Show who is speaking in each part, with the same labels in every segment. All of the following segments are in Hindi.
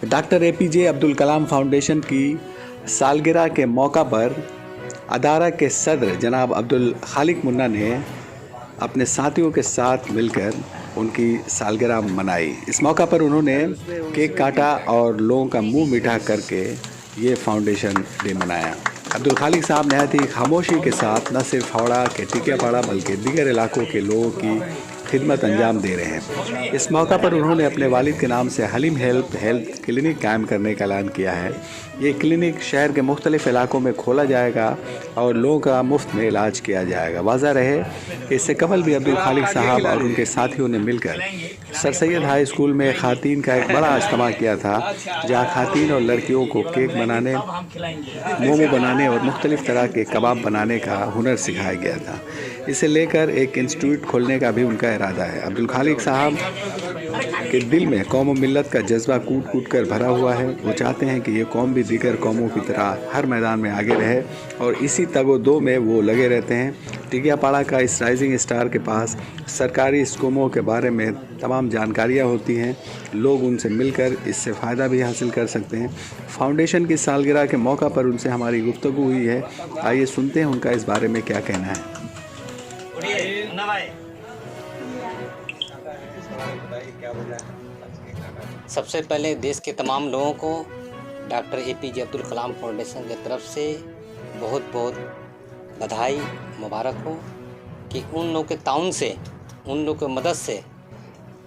Speaker 1: Doctor APJ Abdul Kalam foundation की सालगिरह के मौका पर अदारा के सदर जनाब अब्दुल खालिक मुन्ना ने अपने साथियों के साथ मिलकर उनकी सालगिरह मनाई। इस मौका पर उन्होंने केक काटा और लोगों का मुंह मीठा करके ये फाउंडेशन डे मनाया। अब्दुल खालिक साहब नहायत ही खामोशी के साथ न सिर्फ हावड़ा के टिकियापाड़ा बल्कि दीगर इलाकों के लोगों की खिदमत अंजाम दे रहे हैं। इस मौका पर उन्होंने अपने वालिद के नाम से हलीम हेल्थ क्लिनिक कायम करने का ऐलान किया है। ये क्लिनिक शहर के मुख्तलिफ इलाकों में खोला जाएगा और लोगों का मुफ्त में इलाज किया जाएगा। वाज़ा रहे कि इससे कबल भी अब्दुल खालिक साहब और उनके साथियों ने मिलकर सर सैयद हाई स्कूल में ख़ातीन का एक बड़ा इज्तिमा किया था, जहाँ ख़ातीन और लड़कियों को केक बनाने, मोमो बनाने और मुख्तलिफ तरह के कबाब बनाने का हुनर सिखाया गया था। इसे लेकर एक इंस्टीट्यूट खोलने का भी उनका इरादा है। अब्दुल खालिक साहब के दिल में कौम और मिल्लत का जज्बा कूट कूट कर भरा हुआ है। वो चाहते हैं कि ये कौम भी दीगर कौमों की तरह हर मैदान में आगे रहे और इसी तगो-दो में वो लगे रहते हैं। टिकियापाड़ा का इस राइजिंग स्टार के पास सरकारी स्कीमों के बारे में तमाम जानकारियाँ होती हैं। लोग उनसे मिलकर इससे फ़ायदा भी हासिल कर सकते हैं। फाउंडेशन की सालगिरह के मौका पर उनसे हमारी गुफ्तगू हुई है। आइए सुनते हैं उनका इस बारे में क्या कहना है।
Speaker 2: सबसे पहले देश के तमाम लोगों को doctor APJ Abdul Kalam foundation की तरफ से बहुत बहुत बधाई मुबारक हो कि उन लोगों के ताउन से, उन लोगों की मदद से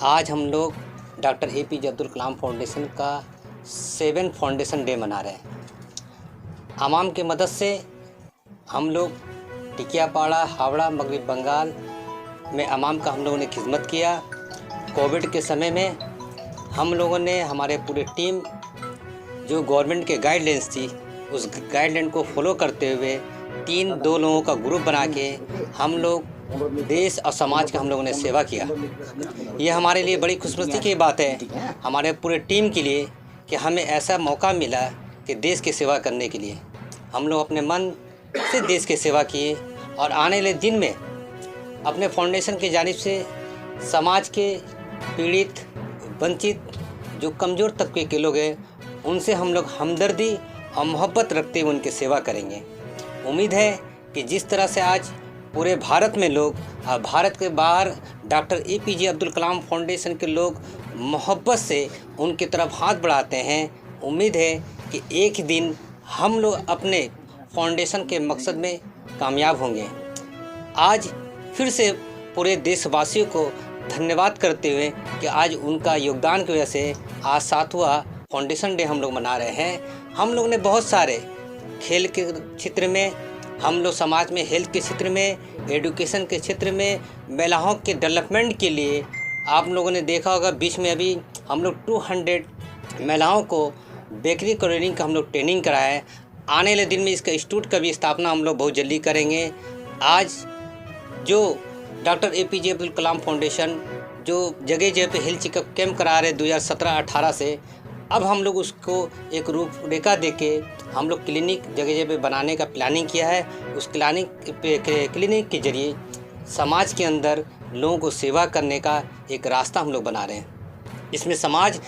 Speaker 2: आज हम लोग doctor APJ Abdul Kalam foundation का 7 फाउंडेशन डे मना रहे हैं। आवाम की मदद से हम लोग टिकियापाड़ा, हावड़ा, मगरबी बंगाल में आवाम का हम लोगों ने खिदमत किया। कोविड के समय में हम लोगों ने, हमारे पूरे टीम जो गवर्नमेंट के गाइडलाइंस थी उस गाइडलाइन को फॉलो करते हुए 3-2 लोगों का ग्रुप बना के हम लोग देश और समाज का हम लोगों ने सेवा किया। ये हमारे लिए बड़ी खुशनसीबी की बात है, हमारे पूरे टीम के लिए, कि हमें ऐसा मौका मिला कि देश की सेवा करने के लिए हम लोग अपने मन से देश की सेवा किए और आने वाले दिन में अपने फाउंडेशन की जानिब से समाज के पीड़ित, वंचित, जो कमज़ोर तबके के लोग हैं उनसे हम लोग हमदर्दी और मोहब्बत रखते हुए उनकी सेवा करेंगे। उम्मीद है कि जिस तरह से आज पूरे भारत में लोग और भारत के बाहर doctor APJ Abdul Kalam foundation के लोग मोहब्बत से उनकी तरफ हाथ बढ़ाते हैं, उम्मीद है कि एक दिन हम लोग अपने फाउंडेशन के मकसद में कामयाब होंगे। आज फिर से पूरे देशवासियों को धन्यवाद करते हुए कि आज उनका योगदान की वजह से आज 7वां फाउंडेशन डे हम लोग मना रहे हैं। हम लोग ने बहुत सारे खेल के क्षेत्र में, हम लोग समाज में हेल्थ के क्षेत्र में, एजुकेशन के क्षेत्र में, महिलाओं के डेवलपमेंट के लिए आप लोगों ने देखा होगा बीच में अभी हम लोग 200 महिलाओं को बेकरी ट्रेनिंग का हम लोग ट्रेनिंग कराया है। आने वाले दिन में इसका इंस्टीट्यूट का भी स्थापना हम लोग बहुत जल्दी करेंगे। आज जो doctor APJ Abdul Kalam foundation जो जगह जगह पे हेल्थ चेकअप कैंप करा रहे 2017-18 से, अब हम लोग उसको एक रूपरेखा देके हम लोग क्लिनिक जगह जगह पे बनाने का प्लानिंग किया है। उस क्लिनिक के जरिए समाज के अंदर लोगों को सेवा करने का एक रास्ता हम लोग बना रहे हैं। इसमें समाज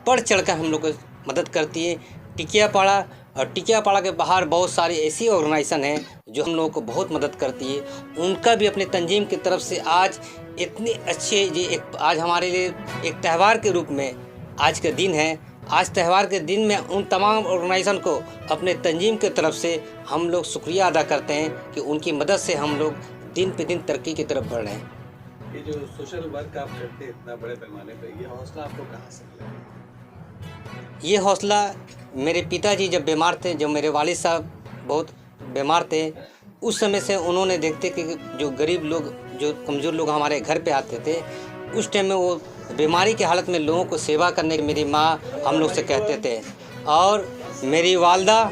Speaker 2: बढ़ चढ़कर हम लोग को मदद करती है। टिकियापाड़ा और टिकियापाड़ा के बाहर बहुत सारी ऐसी ऑर्गेनाइजेशन हैं जो हम लोगों को बहुत मदद करती है। उनका भी अपने तंजीम की तरफ से आज इतनी अच्छे आज हमारे लिए एक त्यौहार के रूप में आज का दिन है। आज त्यौहार के दिन में उन तमाम ऑर्गेनाइजेशन को अपने तंजीम की तरफ से हम लोग शुक्रिया अदा करते हैं कि उनकी मदद से हम लोग दिन पे दिन तरक्की की तरफ बढ़ रहे हैं।
Speaker 1: ये जो सोशल वर्क आप करते हैं इतना बड़े पैमाने पे, ये हौसला आपको कहाँ से मिला?
Speaker 2: ये हौसला मेरे पिताजी जब बीमार थे, जब मेरे वालिद साहब बहुत बीमार थे, उस समय से उन्होंने देखते कि जो गरीब लोग, जो कमज़ोर लोग हमारे घर पे आते थे, उस टाइम में वो बीमारी की हालत में लोगों को सेवा करने की मेरी माँ हम लोग से कहते थे। और मेरी वालदा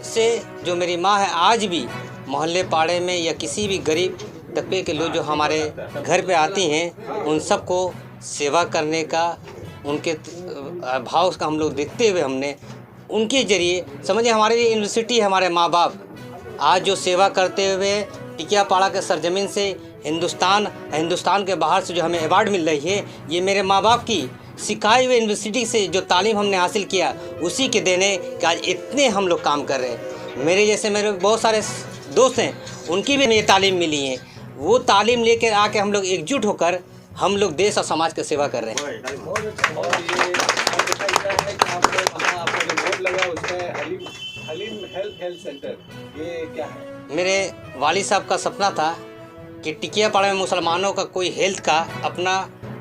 Speaker 2: से जो मेरी माँ है, आज भी मोहल्ले पाड़े में या किसी भी गरीब तबके के लोग जो हमारे घर पे आती हैं, उन सबको सेवा करने का, उनके भाव का हम लोग देखते हुए हमने उनके ज़रिए, समझिए हमारे लिए यूनिवर्सिटी है हमारे माँ बाप, आज जो सेवा करते हुए टिकियापाड़ा के सरजमीन से हिंदुस्तान के बाहर से जो हमें अवार्ड मिल रही है, ये मेरे माँ बाप की सिखाए हुए यूनिवर्सिटी से जो तालीम हमने हासिल किया उसी के देने कि आज इतने हम लोग काम कर रहे हैं। मेरे जैसे मेरे बहुत सारे दोस्त हैं, उनकी भी ये तालीम मिली है। वो तालीम लेकर आके हम लोग एकजुट होकर हम लोग देश और समाज की सेवा कर रहे हैं।
Speaker 1: और ये आपको जो बोर्ड लगा उसमें हलीम हेल्थ सेंटर, ये क्या है?
Speaker 2: मेरे वालिद साहब का सपना था कि टिकियापाड़ा में मुसलमानों का कोई हेल्थ का अपना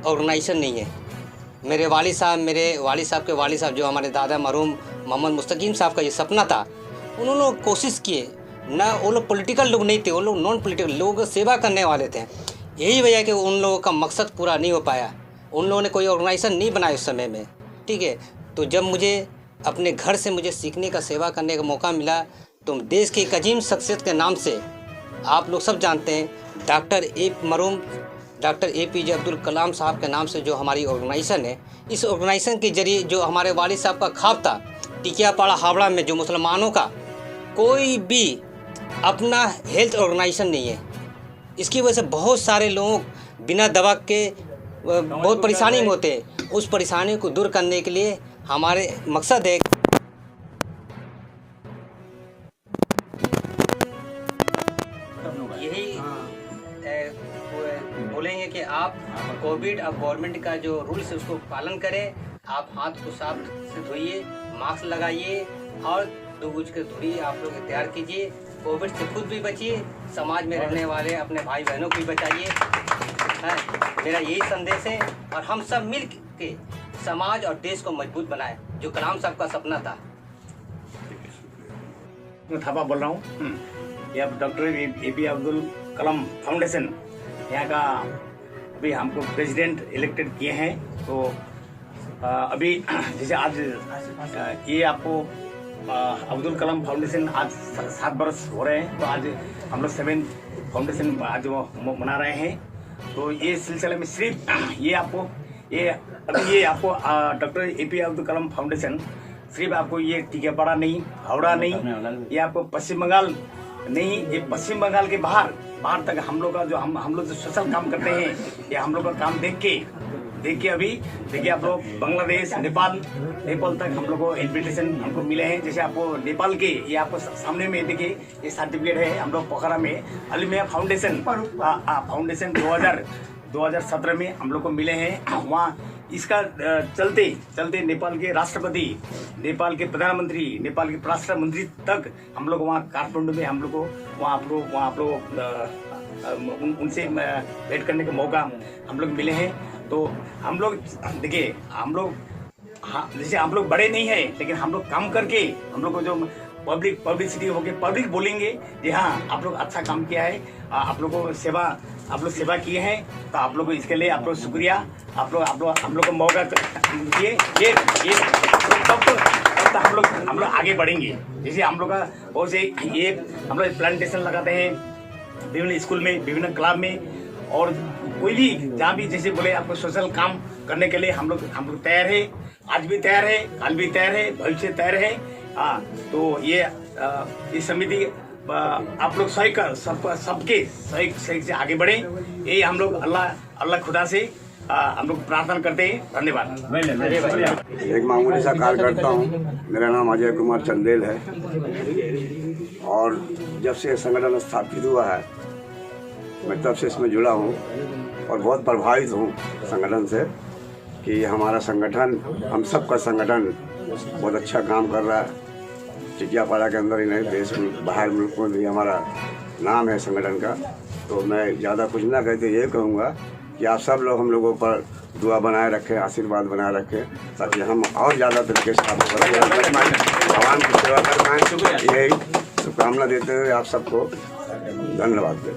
Speaker 2: ऑर्गेनाइजेशन नहीं है। मेरे वालिद साहब के वालिद साहब जो हमारे दादा मरहूम मोहम्मद मुस्तकीम साहब का ये सपना था, उन्होंने कोशिश किए ना। वो लोग पॉलिटिकल लोग नहीं थे, वो लोग नॉन पॉलिटिकल लोगों की सेवा करने वाले थे। यही वजह कि उन लोगों का मकसद पूरा नहीं हो पाया। उन लोगों ने कोई ऑर्गेनाइजेशन नहीं बनाया उस समय में, ठीक है। तो जब मुझे अपने घर से मुझे सीखने का, सेवा करने का मौका मिला, तो देश की एक अजीम शख्सियत के नाम से, आप लोग सब जानते हैं, मरहूम डॉक्टर APJ अब्दुल कलाम साहब के नाम से जो हमारी ऑर्गेनाइजेशन है, इस ऑर्गेनाइजेशन के जरिए जो हमारे वालिद साहब का ख्वाब था, टिकियापाड़ा हावड़ा में जो मुसलमानों का कोई भी अपना हेल्थ ऑर्गेनाइजेशन नहीं है। इसकी वजह से बहुत सारे लोग बिना दवा के बहुत परेशानी में होते हैं। उस परेशानी को दूर करने के लिए हमारे मकसद है यही बोलेंगे कि आप कोविड और गवर्नमेंट का जो रूल्स है उसको पालन करें। आप हाथ को साफ से धोइए, मास्क लगाइए और 2 गज की दूरी आप लोग इख्तियार कीजिए। कोविड से खुद भी बचिए, समाज में रहने वाले अपने भाई बहनों को भी बचाइए। मेरा यही संदेश है और हम सब मिल के समाज और देश को मजबूत बनाएं, जो कलाम साहब का सपना था।
Speaker 3: मैं थापा बोल रहा हूँ। यह doctor APJ Abdul Kalam foundation यहाँ का अभी हमको प्रेसिडेंट इलेक्टेड किए हैं। तो अभी जैसे आज ये आपको अब्दुल कलाम फाउंडेशन आज 7 बरस हो रहे हैं। तो आज हम लोग 7 फाउंडेशन आज मना रहे हैं। तो ये सिलसिले में सिर्फ ये आपको doctor APJ Abdul Kalam foundation सिर्फ आपको ये टिकियापाड़ा नहीं, हावड़ा नहीं, ये आपको पश्चिम बंगाल नहीं, ये पश्चिम बंगाल के बाहर तक हम लोग का जो हम लोग जो सोशल काम करते हैं, ये हम लोग का काम देख के अभी देखिए आप लोग बांग्लादेश, नेपाल तक हम लोग को इन्विटेशन हमको मिले हैं। जैसे आपको नेपाल के ये आपको सामने में देखिए ये सर्टिफिकेट है। हम लोग पोखरा में अलमिया फाउंडेशन 2017 में हम लोग को मिले हैं। वहाँ इसका चलते नेपाल के राष्ट्रपति, नेपाल के प्रधानमंत्री, नेपाल के परराष्ट्र मंत्री तक हम लोग वहाँ काठमांडू में हम लोग को वहाँ आप लोग उनसे भेंट करने का मौका हम लोग मिले हैं। तो हम लोग देखिए जैसे हम लोग बड़े नहीं हैं, लेकिन हम लोग काम करके हम लोग को जो पब्लिसिटी होके पब्लिक बोलेंगे जी हाँ आप लोग अच्छा काम किया है, आप लोग को सेवा किए हैं। तो आप लोग इसके लिए आप लोग शुक्रिया। आप लोग को मौका दिए ये तब हम लोग आगे बढ़ेंगे। जैसे हम लोग का बहुत से ये हम लोग प्लांटेशन लगाते हैं विभिन्न स्कूल में, विभिन्न क्लब में, और कोई भी जहाँ भी जैसे बोले आपको सोशल काम करने के लिए हम लोग तैयार है। आज भी तैयार है, कल भी तैयार है, भविष्य तैयार है। तो ये समिति आप लोग सबके सही से आगे बढ़े, यही हम लोग अल्लाह खुदा से हम लोग प्रार्थना करते हैं। धन्यवाद।
Speaker 4: एक मामूली सा कार्यकर्ता हूँ, मेरा नाम अजय कुमार चंदेल है। और जब से संगठन स्थापित हुआ है मैं तब से इसमें जुड़ा हूँ और बहुत प्रभावित हूँ संगठन से कि हमारा संगठन, हम सब का संगठन बहुत अच्छा काम कर रहा है। टिकियापाड़ा के अंदर ही नहीं, देश में बाहर मुल्क में भी हमारा नाम है संगठन का। तो मैं ज़्यादा कुछ ना कहते ये कहूँगा कि आप सब लोग हम लोगों पर दुआ बनाए रखें, आशीर्वाद बनाए रखें, ताकि हम और ज़्यादा तरीके से भगवान की सेवा कर पाएँ। यही शुभकामना देते हुए आप सबको धन्यवाद दें।